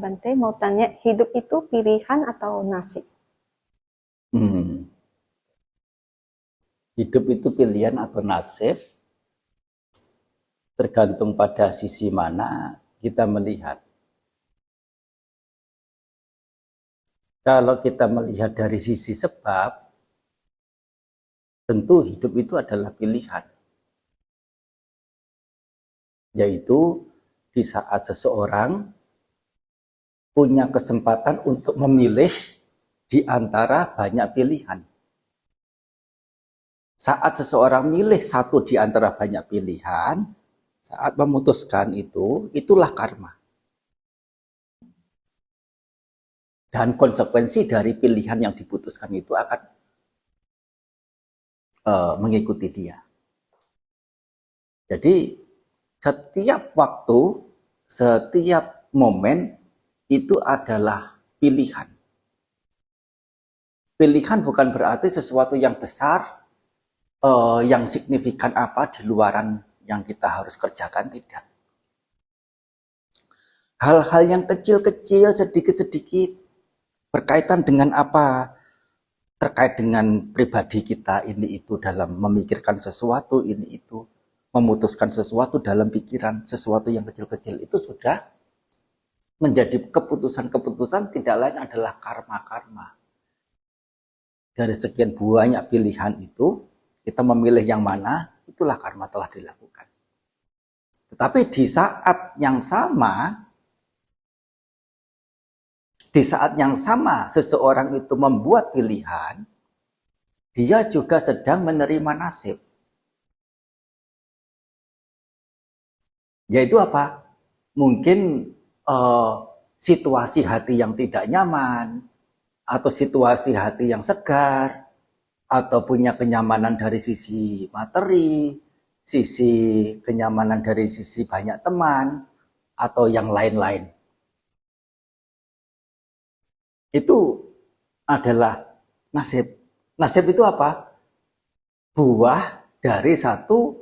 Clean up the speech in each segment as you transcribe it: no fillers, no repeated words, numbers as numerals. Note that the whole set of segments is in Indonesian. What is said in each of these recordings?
Bante mau tanya, hidup itu pilihan atau nasib? Hidup itu pilihan atau nasib, tergantung pada sisi mana kita melihat. Kalau kita melihat dari sisi sebab, tentu hidup itu adalah pilihan. Yaitu di saat seseorang punya kesempatan untuk memilih di antara banyak pilihan. Saat seseorang milih satu di antara banyak pilihan, saat memutuskan itulah karma. Dan konsekuensi dari pilihan yang diputuskan itu akan mengikuti dia. Jadi setiap waktu, setiap momen itu adalah pilihan. Pilihan bukan berarti sesuatu yang besar, yang signifikan apa di luaran yang kita harus kerjakan, tidak. Hal-hal yang kecil-kecil, sedikit-sedikit, berkaitan dengan apa, terkait dengan pribadi kita ini itu dalam memikirkan sesuatu ini itu, memutuskan sesuatu dalam pikiran, sesuatu yang kecil-kecil itu sudah menjadi keputusan-keputusan, tidak lain adalah karma-karma. Dari sekian banyak pilihan itu, kita memilih yang mana, itulah karma telah dilakukan. Tetapi di saat yang sama seseorang itu membuat pilihan, dia juga sedang menerima nasib. Yaitu apa? Mungkin situasi hati yang tidak nyaman, atau situasi hati yang segar, atau punya kenyamanan dari sisi materi, sisi kenyamanan dari sisi banyak teman, atau yang lain-lain. Itu adalah nasib. Nasib itu apa? Buah dari satu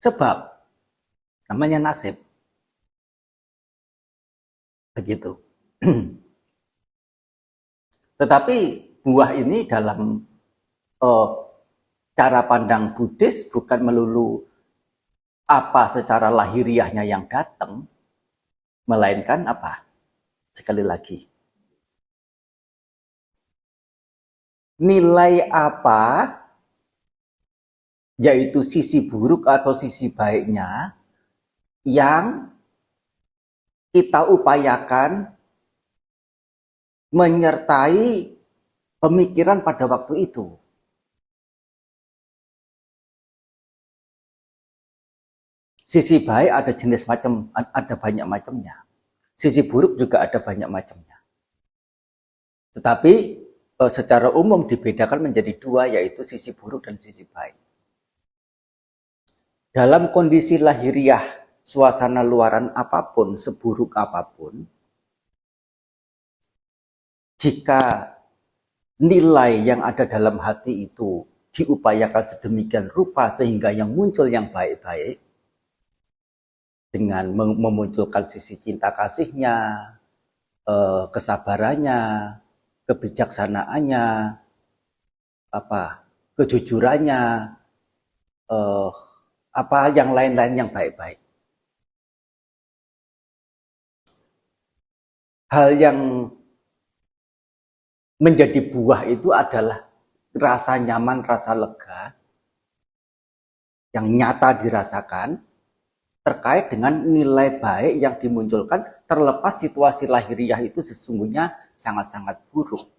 sebab. Namanya nasib. Begitu. Tetapi buah ini dalam cara pandang Buddhis bukan melulu apa secara lahiriahnya yang datang, melainkan apa? Sekali lagi, nilai apa, yaitu sisi buruk atau sisi baiknya, yang kita upayakan menyertai pemikiran pada waktu itu. Sisi baik ada jenis macam, ada banyak macamnya. Sisi buruk juga ada banyak macamnya. Tetapi secara umum dibedakan menjadi dua, yaitu sisi buruk dan sisi baik. Dalam kondisi lahiriah, suasana luaran apapun, seburuk apapun, jika nilai yang ada dalam hati itu diupayakan sedemikian rupa sehingga yang muncul yang baik-baik, dengan memunculkan sisi cinta kasihnya, kesabarannya, kebijaksanaannya, kejujurannya, yang lain-lain yang baik-baik. Hal yang menjadi buah itu adalah rasa nyaman, rasa lega yang nyata dirasakan terkait dengan nilai baik yang dimunculkan, terlepas situasi lahiriah itu sesungguhnya sangat-sangat buruk.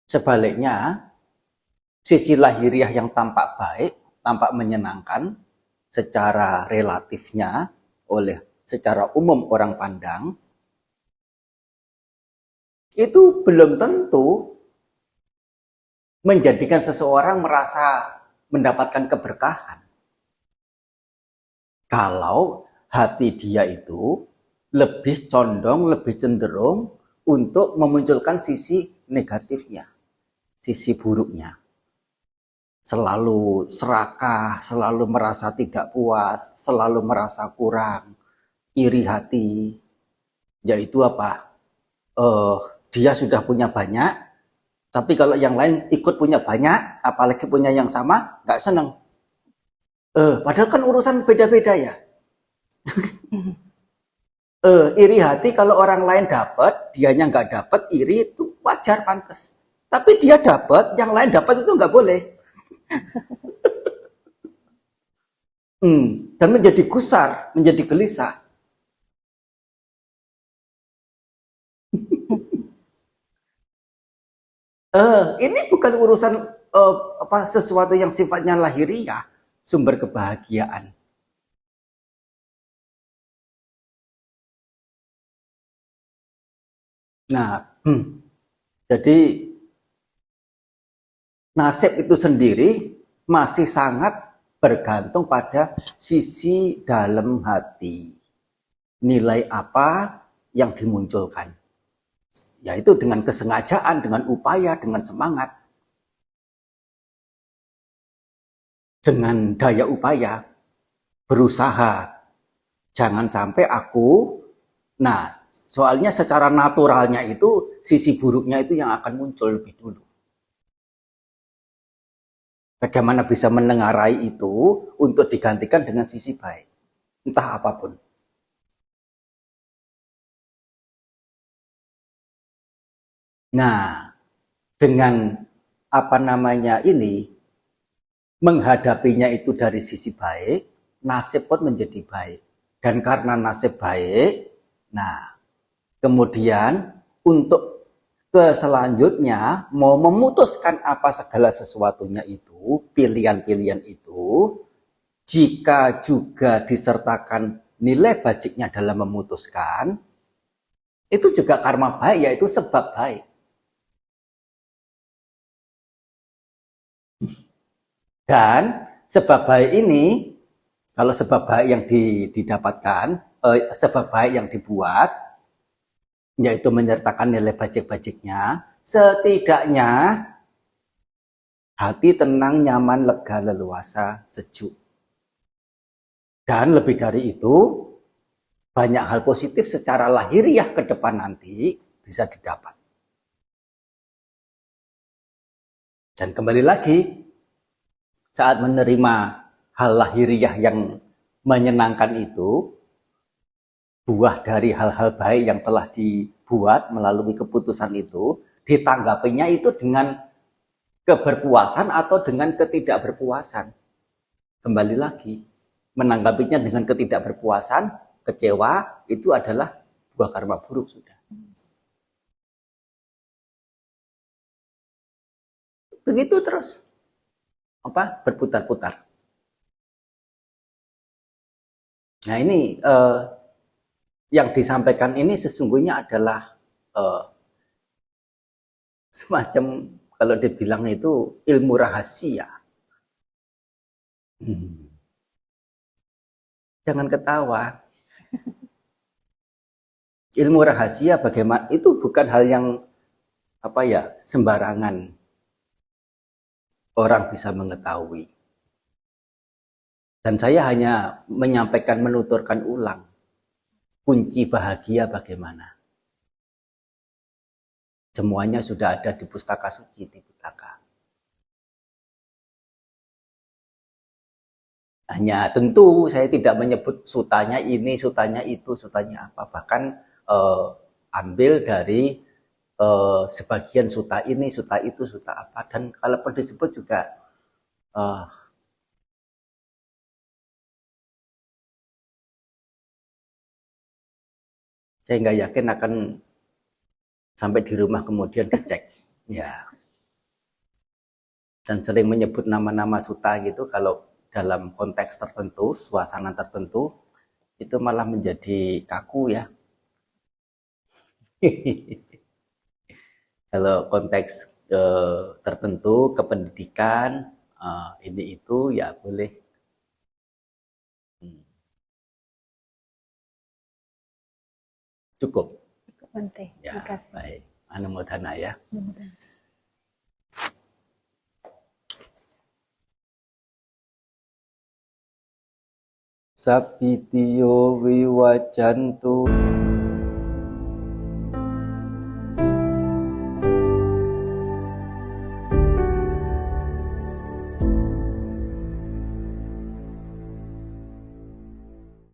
Sebaliknya, sisi lahiriah yang tampak baik, tampak menyenangkan secara relatifnya secara umum orang pandang, itu belum tentu menjadikan seseorang merasa mendapatkan keberkahan. Kalau hati dia itu lebih condong, lebih cenderung untuk memunculkan sisi negatifnya, sisi buruknya. Selalu serakah, selalu merasa tidak puas, selalu merasa kurang, iri hati, yaitu apa? Eh, dia sudah punya banyak, tapi kalau yang lain ikut punya banyak, apalagi punya yang sama, nggak seneng. Padahal kan urusan beda-beda ya. Iri hati kalau orang lain dapat, dianya nggak dapat, iri itu wajar, pantas. Tapi dia dapat, yang lain dapat itu nggak boleh. Dan menjadi gusar, menjadi gelisah. Ini bukan urusan sesuatu yang sifatnya lahiriah, sumber kebahagiaan. Nah, jadi nasib itu sendiri masih sangat bergantung pada sisi dalam hati. Nilai apa yang dimunculkan. Yaitu dengan kesengajaan, dengan upaya, dengan semangat. Dengan daya upaya, berusaha. Jangan sampai nah soalnya secara naturalnya itu, sisi buruknya itu yang akan muncul lebih dulu. Bagaimana bisa menengarai itu untuk digantikan dengan sisi baik. Entah apapun. Nah, dengan menghadapinya itu dari sisi baik, nasib pun menjadi baik. Dan karena nasib baik, nah kemudian untuk ke selanjutnya mau memutuskan apa segala sesuatunya itu, pilihan-pilihan itu, jika juga disertakan nilai bajiknya dalam memutuskan, itu juga karma baik, yaitu sebab baik. Dan sebab baik ini, kalau sebab baik yang didapatkan, sebab baik yang dibuat, yaitu menyertakan nilai bajik-bajiknya, setidaknya hati tenang, nyaman, lega, leluasa, sejuk. Dan lebih dari itu, banyak hal positif secara lahiriah ke depan nanti bisa didapat. Dan kembali lagi, saat menerima hal lahiriah yang menyenangkan itu, buah dari hal-hal baik yang telah dibuat melalui keputusan itu, ditanggapinya itu dengan keberpuasan atau dengan ketidakberpuasan. Kembali lagi, menanggapinya dengan ketidakberpuasan, kecewa, itu adalah buah karma buruk sudah. Begitu terus. Berputar-putar. Nah ini yang disampaikan ini sesungguhnya adalah semacam, kalau dibilang itu ilmu rahasia. Jangan ketawa. Ilmu rahasia bagaimana itu bukan hal yang sembarangan orang bisa mengetahui. Dan saya hanya menyampaikan, menuturkan ulang kunci bahagia bagaimana. Semuanya sudah ada di pustaka suci, di Pitaka. Hanya tentu saya tidak menyebut sutanya ini, sutanya itu, sutanya apa. Bahkan ambil dari sebagian suta ini, suta itu, suta apa. Dan kalaupun disebut juga saya nggak yakin akan sampai di rumah kemudian dicek. Ya. Dan sering menyebut nama-nama suta gitu, kalau dalam konteks tertentu, suasana tertentu, itu malah menjadi kaku ya. Kalau konteks tertentu, kependidikan, ini itu ya boleh. Cukup. Bante, Ya, terima kasih. baik. Anumodana ya. Sapitiyo wiwajantu